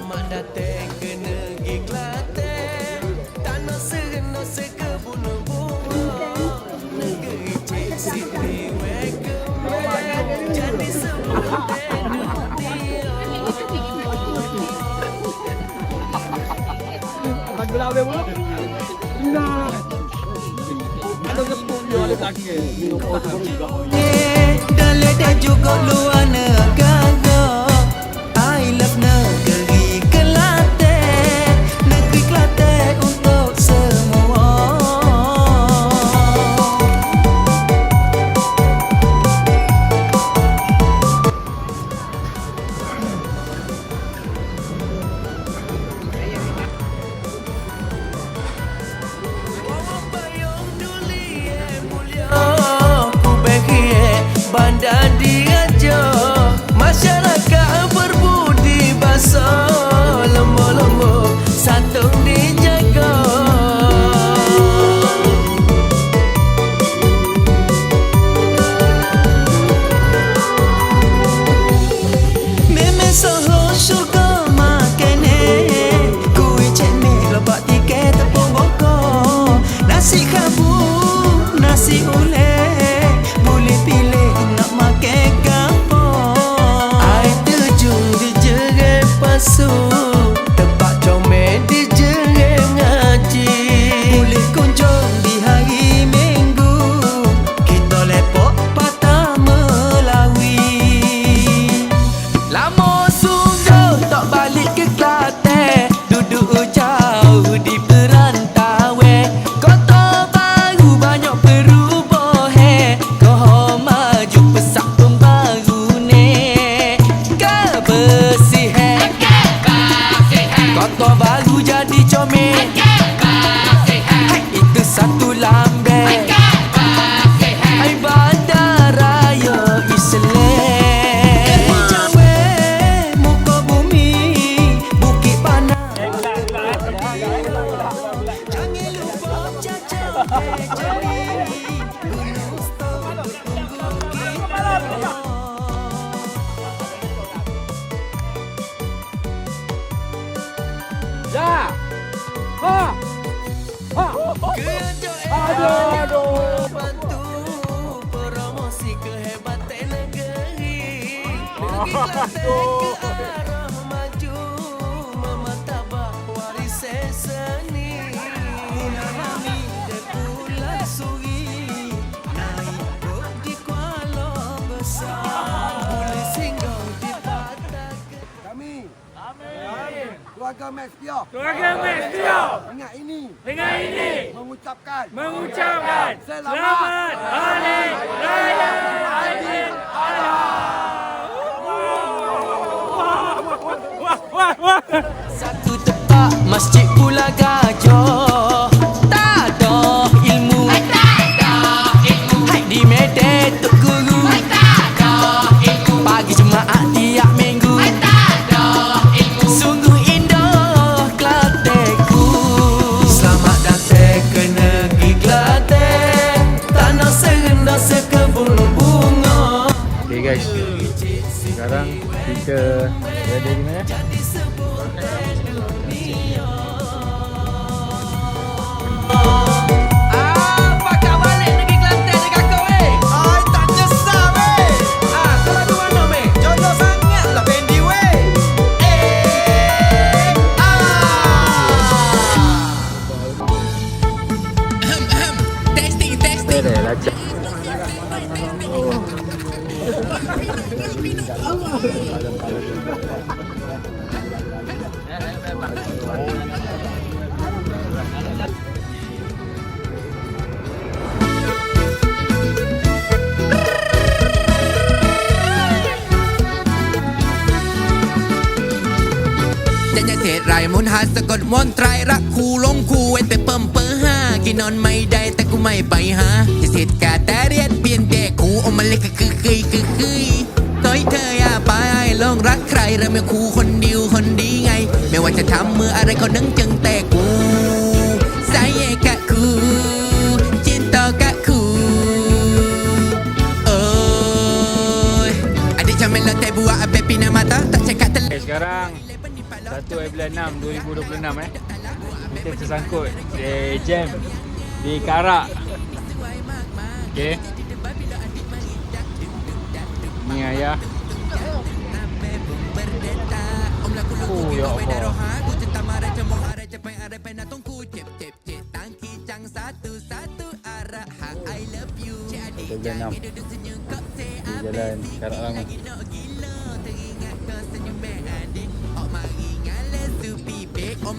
Selamat datang ke negeri Kelantan, tanah serendah sekebun bunga, negeri Cik Siti welcome jadi semua dunia. Lagu lawe mulu. Nah. Ada sepuluh dia ada lagi. Dalam dan juga luar negara, I love negeri Kelantan, negeri Kelantan untuk semua. Bandar Diraja, masyarakat berbudi basah, lembu-lembu santun dijaga. Memang soho syurga makanan, kuih cenik lepak tiket tepung bokor, nasi kabu, nasi ulek, boleh pilih nak makan gapo. Air terjun di jerai pasu, tempat comel di jerai ngaji. Boleh kunjung di hari Minggu, kita lepok patah Melawi. Lama sudah tak balik ke Kelantan, duduk jauh di perantauan. Kota baru banyak perubahan, kau maju pesat pembangunan. Kebersihan, kota baru jadi comel, itu satu lambang. Hai bandaraya Islam, Jawa muka bumi Bukit Panah. Jangan lupa jajal Gunung Stone tunggu kita. Ya. Ha. Ha. Aduh. Bantu promosi kehebatan negeri. Negeri Kelantan ke arah maju, memartabat warisan seni. Memahami dan Pulau Suri, naik bot di Kuala Besar, boleh singgah di Patah. Kami keluarga Max Tio Keluarga Max Tio dengan ini mengucapkan selamat Selamat Hari Raya Aidiladha. Satu tempat Masjid Pulau Gajah, tak ada ilmu, Hai di Medan Tok Guru, pagi Jumaat tiap minggu, sungguh indah Kelantanku. Selamat datang ke negeri Kelantan, tanah serendah sekebun bunga. Okay guys, sekarang kita berada di mana? Pakak balik negeri Kelantan dekat kau weh. Ai tak nyesal weh. Kau lagu mana meh? Jodoh sangatlah Fendi weh. Testing. Ada lacak.จะเทศไรมุนหาสะกดมนตรายรักคู่ลงคู่ไว้แต่เปิ่มเปอห้ากินนอนไม่ได้แต่กูไม่ไปหาจะเสร็จกาแต่เรียนเปลี่ยนแต่คู่เอามาเล็กก็คือต้อยเธออย่าไปลองรักใครเริ่มเป็นคู่คนเดียวคนดีไงไม่ว่าจะทำมืออะไรก็นึกจึงแต่กูสายเอกะกูจินตอกะกูโอ้ย ada comel lantai buat api pina mata tak cakap Sekarang 1 bulan 6 2026 kita tersangkut jam di Karak. Okay. Ni ayah. Oh ya Allah. Bulan 6 di jalan Karak Lama. Oh